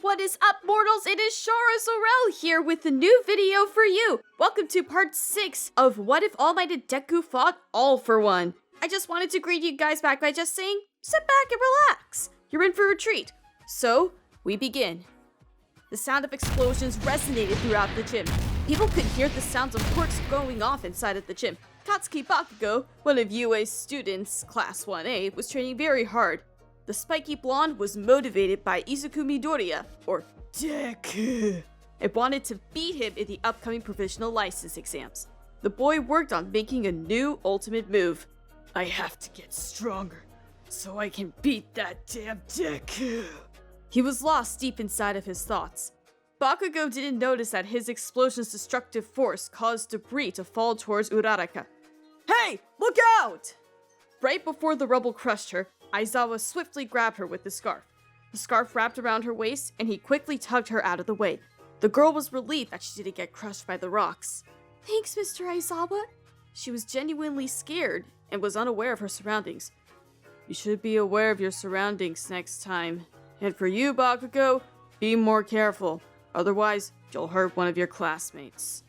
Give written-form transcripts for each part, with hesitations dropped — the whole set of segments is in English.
what is up, mortals? It is Shara Zorel here with a new video for you. Welcome to part 6 of What If All Might and Deku Fought All for One. I just wanted to greet you guys back by just saying, sit back and relax. You're in for a treat. So, we begin. The sound of explosions resonated throughout the gym. People could hear the sounds of quirks going off inside of the gym. Katsuki Bakugo, one of UA's students, Class 1A, was training very hard. The spiky blonde was motivated by Izuku Midoriya, or Deku, and wanted to beat him in the upcoming provisional license exams. The boy worked on making a new ultimate move. I have to get stronger, so I can beat that damn Deku. He was lost deep inside of his thoughts. Bakugo didn't notice that his explosion's destructive force caused debris to fall towards Uraraka. Hey, look out! Right before the rubble crushed her, Aizawa swiftly grabbed her with the scarf. The scarf wrapped around her waist, and he quickly tugged her out of the way. The girl was relieved that she didn't get crushed by the rocks. Thanks, Mr. Aizawa. She was genuinely scared and was unaware of her surroundings. You should be aware of your surroundings next time. And for you, Bakugo, be more careful. Otherwise, you'll hurt one of your classmates.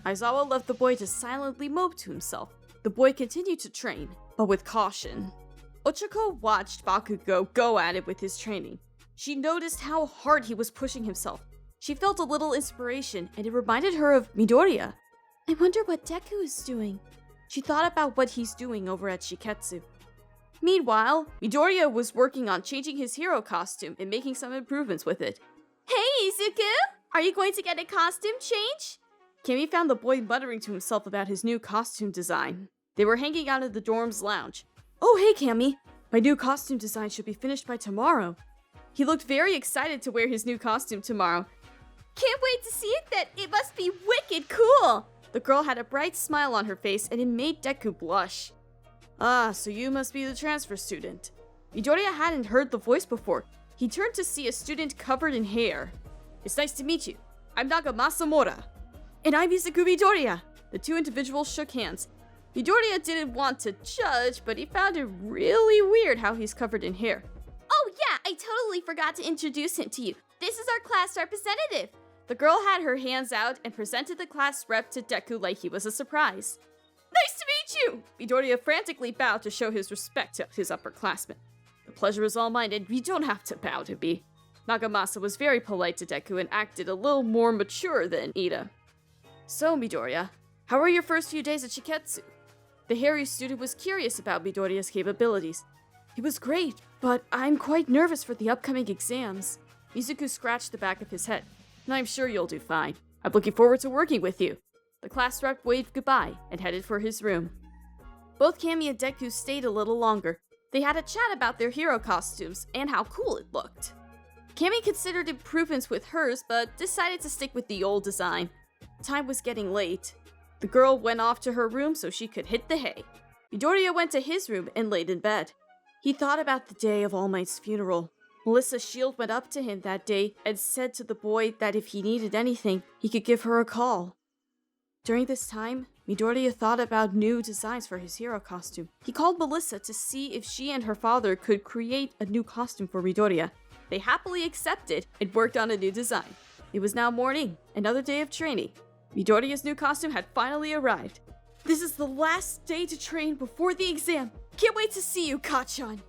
Aizawa left the boy to silently mope to himself. The boy continued to train, but with caution. Ochako watched Bakugo go at it with his training. She noticed how hard he was pushing himself. She felt a little inspiration, and it reminded her of Midoriya. I wonder what Deku is doing. She thought about what he's doing over at Shiketsu. Meanwhile, Midoriya was working on changing his hero costume and making some improvements with it. Hey, Izuku! Are you going to get a costume change? Kimi found the boy muttering to himself about his new costume design. They were hanging out in the dorm's lounge. Oh, hey, Cammy. My new costume design should be finished by tomorrow. He looked very excited to wear his new costume tomorrow. Can't wait to see it. It must be wicked cool. The girl had a bright smile on her face, and it made Deku blush. Ah, so you must be the transfer student. Midoriya hadn't heard the voice before. He turned to see a student covered in hair. It's nice to meet you. I'm Nagamasa Mora. And I'm Izuku Midoriya. The two individuals shook hands. Midoriya didn't want to judge, but he found it really weird how he's covered in hair. Oh yeah, I totally forgot to introduce him to you. This is our class representative. The girl had her hands out and presented the class rep to Deku like he was a surprise. Nice to meet you! Midoriya frantically bowed to show his respect to his upperclassmen. The pleasure is all mine, and you don't have to bow to me. Nagamasa was very polite to Deku and acted a little more mature than Ida. So, Midoriya, how were your first few days at Shiketsu? The hairy student was curious about Midoriya's capabilities. It was great, but I'm quite nervous for the upcoming exams. Izuku scratched the back of his head. And I'm sure you'll do fine. I'm looking forward to working with you. The class rep waved goodbye and headed for his room. Both Cammy and Deku stayed a little longer. They had a chat about their hero costumes and how cool it looked. Cammy considered improvements with hers, but decided to stick with the old design. Time was getting late. The girl went off to her room so she could hit the hay. Midoriya went to his room and laid in bed. He thought about the day of All Might's funeral. Melissa's shield went up to him that day and said to the boy that if he needed anything, he could give her a call. During this time, Midoriya thought about new designs for his hero costume. He called Melissa to see if she and her father could create a new costume for Midoriya. They happily accepted and worked on a new design. It was now morning, another day of training. Midoriya's new costume had finally arrived. This is the last day to train before the exam. Can't wait to see you, Kacchan.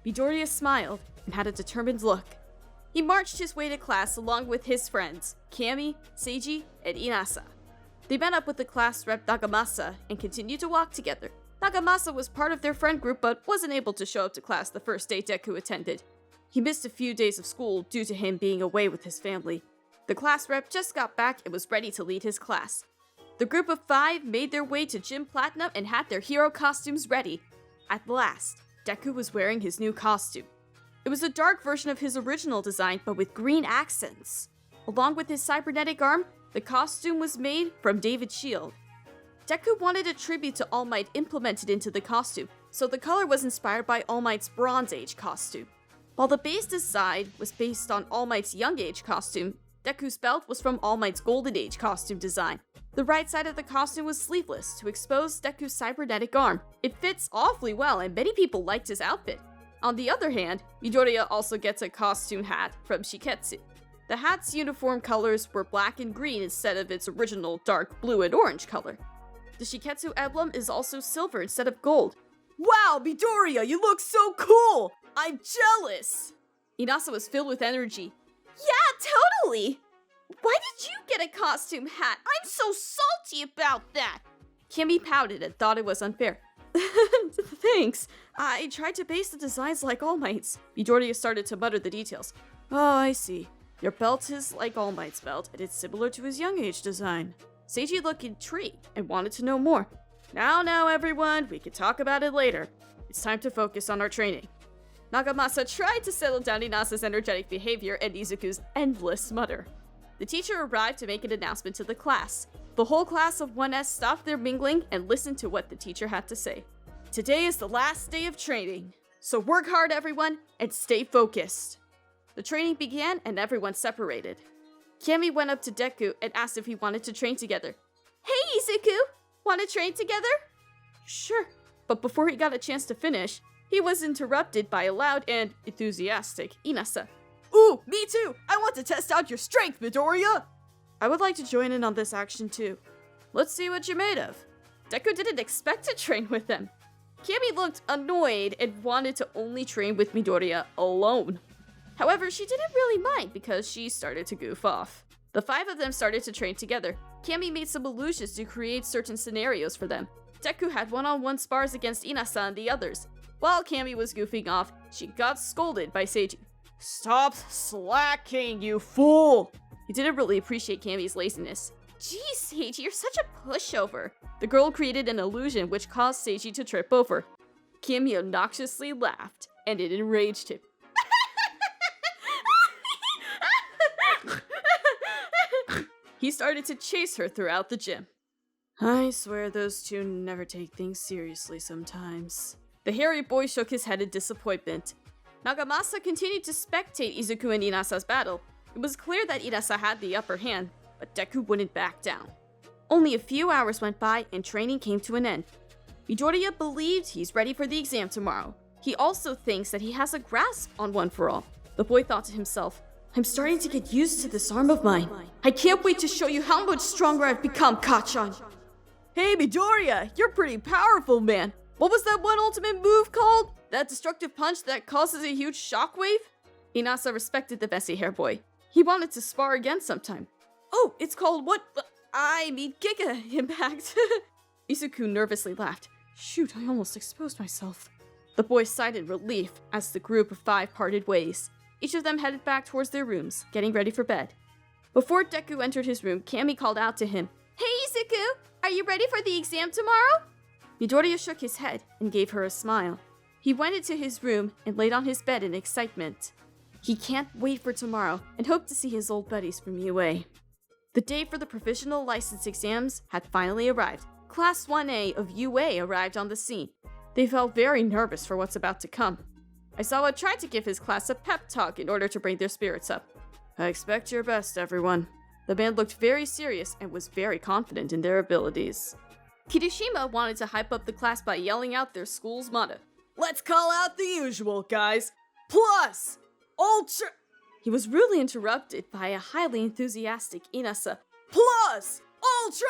Midoriya smiled and had a determined look. He marched his way to class along with his friends, Cammy, Seiji, and Inasa. They met up with the class rep Nagamasa and continued to walk together. Nagamasa was part of their friend group but wasn't able to show up to class the first day Deku attended. He missed a few days of school due to him being away with his family. The class rep just got back and was ready to lead his class. The group of 5 made their way to Gym Platinum and had their hero costumes ready. At last, Deku was wearing his new costume. It was a dark version of his original design but with green accents. Along with his cybernetic arm, the costume was made from David's shield. Deku wanted a tribute to All Might implemented into the costume, so the color was inspired by All Might's Bronze Age costume. While the base design was based on All Might's Young Age costume, Deku's belt was from All Might's Golden Age costume design. The right side of the costume was sleeveless to expose Deku's cybernetic arm. It fits awfully well and many people liked his outfit. On the other hand, Midoriya also gets a costume hat from Shiketsu. The hat's uniform colors were black and green instead of its original dark blue and orange color. The Shiketsu emblem is also silver instead of gold. Wow, Midoriya, you look so cool! I'm jealous! Inasa was filled with energy. Yeah, totally! Why did you get a costume hat? I'm so salty about that! Kimmy pouted and thought it was unfair. Thanks. I tried to base the designs like All Might's. Midoriya started to mutter the details. Oh, I see. Your belt is like All Might's belt, and it's similar to his young age design. Seiji looked intrigued and wanted to know more. Now, everyone, we can talk about it later. It's time to focus on our training. Nagamasa tried to settle down Inasa's energetic behavior and Izuku's endless mutter. The teacher arrived to make an announcement to the class. The whole class of 1S stopped their mingling and listened to what the teacher had to say. Today is the last day of training, so work hard everyone and stay focused. The training began and everyone separated. Kami went up to Deku and asked if he wanted to train together. Hey Izuku! Want to train together? Sure. But before he got a chance to finish, he was interrupted by a loud and enthusiastic Inasa. Ooh, me too! I want to test out your strength, Midoriya! I would like to join in on this action too. Let's see what you're made of. Deku didn't expect to train with them. Kami looked annoyed and wanted to only train with Midoriya alone. However, she didn't really mind because she started to goof off. The 5 of them started to train together. Kami made some illusions to create certain scenarios for them. Deku had one-on-one spars against Inasa and the others. While Kami was goofing off, she got scolded by Seiji. Stop slacking, you fool! He didn't really appreciate Kami's laziness. Jeez, Seiji, you're such a pushover. The girl created an illusion which caused Seiji to trip over. Kami obnoxiously laughed, and it enraged him. He started to chase her throughout the gym. I swear those two never take things seriously sometimes. The hairy boy shook his head in disappointment. Nagamasa continued to spectate Izuku and Inasa's battle. It was clear that Inasa had the upper hand, but Deku wouldn't back down. Only a few hours went by and training came to an end. Midoriya believed he's ready for the exam tomorrow. He also thinks that he has a grasp on One for All. The boy thought to himself, I'm starting to get used to this arm of mine. I can't wait to show you how much stronger I've become, Kacchan. Hey Midoriya, you're pretty powerful, man. What was that one ultimate move called? That destructive punch that causes a huge shockwave? Inasa respected the messy hair boy. He wanted to spar again sometime. Oh, it's called what? I mean Giga Impact. Izuku nervously laughed. Shoot, I almost exposed myself. The boy sighed in relief as the group of 5 parted ways. Each of them headed back towards their rooms, getting ready for bed. Before Deku entered his room, Kami called out to him. Hey Izuku, are you ready for the exam tomorrow? Midoriya shook his head and gave her a smile. He went into his room and laid on his bed in excitement. He can't wait for tomorrow and hoped to see his old buddies from UA. The day for the provisional license exams had finally arrived. Class 1A of UA arrived on the scene. They felt very nervous for what's about to come. Aizawa tried to give his class a pep talk in order to bring their spirits up. I expect your best, everyone. The man looked very serious and was very confident in their abilities. Kirishima wanted to hype up the class by yelling out their school's motto. Let's call out the usual, guys. Plus, Ultra... He was rudely interrupted by a highly enthusiastic Inasa. Plus, Ultra!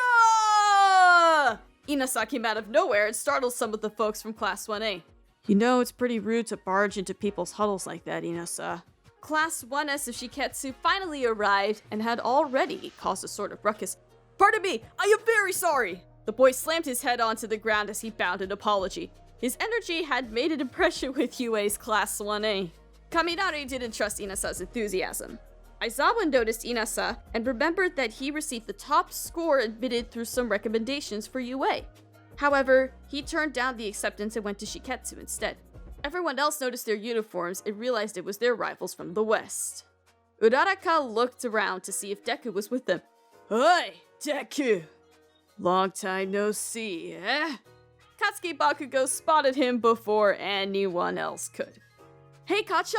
Inasa came out of nowhere and startled some of the folks from Class 1A. You know, it's pretty rude to barge into people's huddles like that, Inasa. Class 1S of Shiketsu finally arrived and had already caused a sort of ruckus. Pardon me, I am very sorry! The boy slammed his head onto the ground as he bowed in apology. His energy had made an impression with UA's Class 1A. Kaminari didn't trust Inasa's enthusiasm. Aizawa noticed Inasa and remembered that he received the top score admitted through some recommendations for UA. However, he turned down the acceptance and went to Shiketsu instead. Everyone else noticed their uniforms and realized it was their rivals from the west. Uraraka looked around to see if Deku was with them. Hey, Deku! Long time no see, eh? Katsuki Bakugo spotted him before anyone else could. Hey, Kacchan!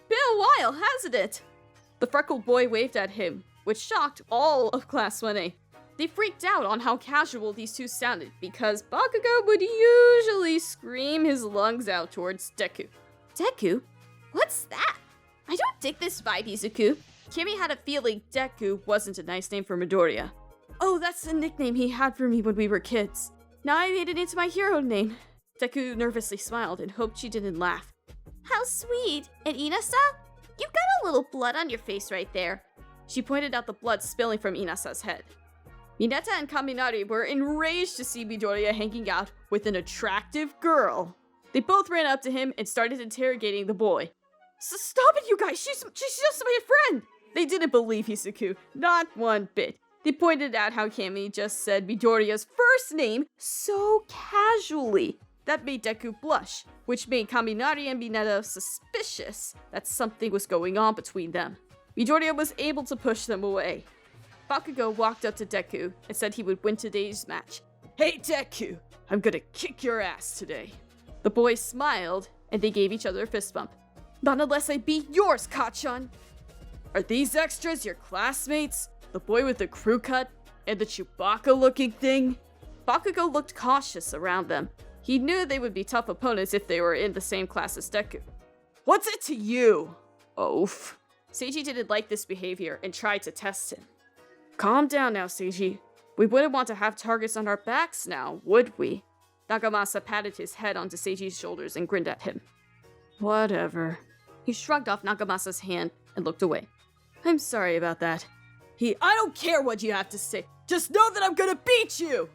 Been a while, hasn't it? The freckled boy waved at him, which shocked all of Class 1A. They freaked out on how casual these two sounded because Bakugo would usually scream his lungs out towards Deku. Deku? What's that? I don't dig this vibe, Izuku. Cammy had a feeling Deku wasn't a nice name for Midoriya. Oh, that's the nickname he had for me when we were kids. Now I made it into my hero name. Deku nervously smiled and hoped she didn't laugh. How sweet! And Inasa? You've got a little blood on your face right there. She pointed out the blood spilling from Inasa's head. Mineta and Kaminari were enraged to see Midoriya hanging out with an attractive girl. They both ran up to him and started interrogating the boy. Stop it, you guys! She's just my friend! They didn't believe Hisaku, not one bit. They pointed out how Cammy just said Midoriya's first name so casually. That made Deku blush, which made Kaminari and Mineta suspicious that something was going on between them. Midoriya was able to push them away. Bakugo walked up to Deku and said he would win today's match. Hey Deku, I'm gonna kick your ass today. The boys smiled and they gave each other a fist bump. Not unless I beat yours, Kacchan! Are these extras your classmates? The boy with the crew cut and the Chewbacca-looking thing? Bakugo looked cautious around them. He knew they would be tough opponents if they were in the same class as Deku. What's it to you? Oaf. Seiji didn't like this behavior and tried to test him. Calm down now, Seiji. We wouldn't want to have targets on our backs now, would we? Nagamasa patted his head onto Seiji's shoulders and grinned at him. Whatever. He shrugged off Nagamasa's hand and looked away. I'm sorry about that. I don't care what you have to say. Just know that I'm gonna beat you!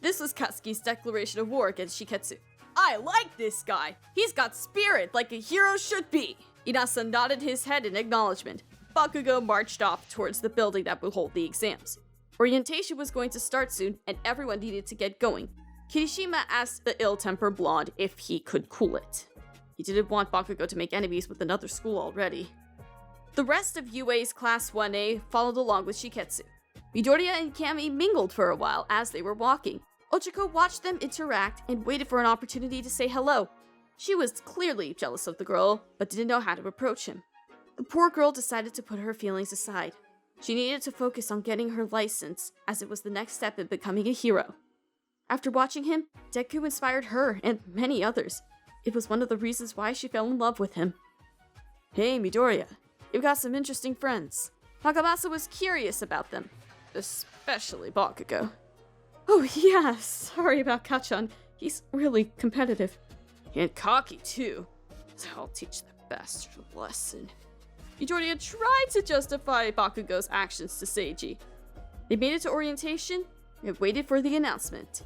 This was Katsuki's declaration of war against Shiketsu. I like this guy. He's got spirit like a hero should be. Inasa nodded his head in acknowledgement. Bakugo marched off towards the building that would hold the exams. Orientation was going to start soon, and everyone needed to get going. Kirishima asked the ill-tempered blonde if he could cool it. He didn't want Bakugo to make enemies with another school already. The rest of UA's Class 1A followed along with Shiketsu. Midoriya and Cammy mingled for a while as they were walking. Ochako watched them interact and waited for an opportunity to say hello. She was clearly jealous of the girl, but didn't know how to approach him. The poor girl decided to put her feelings aside. She needed to focus on getting her license, as it was the next step in becoming a hero. After watching him, Deku inspired her and many others. It was one of the reasons why she fell in love with him. Hey, Midoriya, you've got some interesting friends. Nagamasa was curious about them, especially Bakugo. Oh yeah, sorry about Kacchan. He's really competitive. And cocky too. So I'll teach the bastard a lesson. Midoriya tried to justify Bakugo's actions to Seiji. They made it to orientation and waited for the announcement.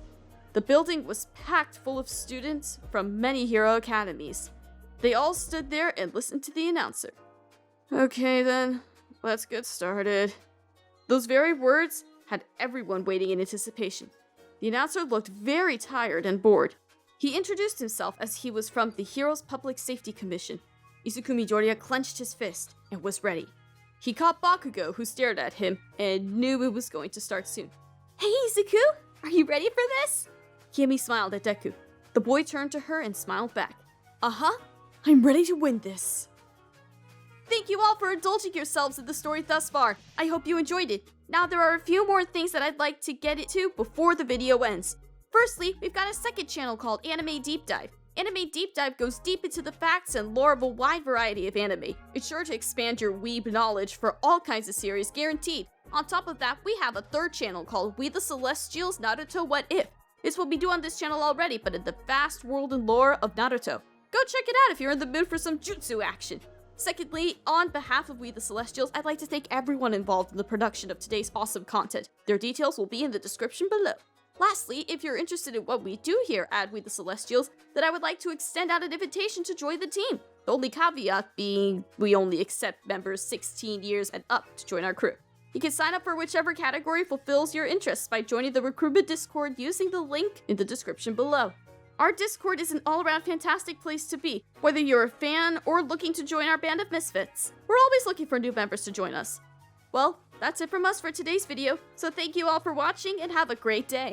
The building was packed full of students from many hero academies. They all stood there and listened to the announcer. Okay then, let's get started. Those very words had everyone waiting in anticipation. The announcer looked very tired and bored. He introduced himself as he was from the Heroes Public Safety Commission. Izuku Midoriya clenched his fist and was ready. He caught Bakugo, who stared at him, and knew it was going to start soon. Hey Izuku, are you ready for this? Cammy smiled at Deku. The boy turned to her and smiled back. Uh-huh, I'm ready to win this. Thank you all for indulging yourselves in the story thus far. I hope you enjoyed it. Now there are a few more things that I'd like to get into before the video ends. Firstly, we've got a second channel called Anime Deep Dive. Anime Deep Dive goes deep into the facts and lore of a wide variety of anime. It's sure to expand your weeb knowledge for all kinds of series, guaranteed. On top of that, we have a third channel called We the Celestials Naruto What If. This will be due on this channel already, but in the vast world and lore of Naruto. Go check it out if you're in the mood for some jutsu action. Secondly, on behalf of We the Celestials, I'd like to thank everyone involved in the production of today's awesome content. Their details will be in the description below. Lastly, if you're interested in what we do here at We the Celestials, then I would like to extend out an invitation to join the team. The only caveat being we only accept members 16 years and up to join our crew. You can sign up for whichever category fulfills your interests by joining the recruitment Discord using the link in the description below. Our Discord is an all-around fantastic place to be, whether you're a fan or looking to join our band of misfits. We're always looking for new members to join us. Well, that's it from us for today's video, so thank you all for watching and have a great day.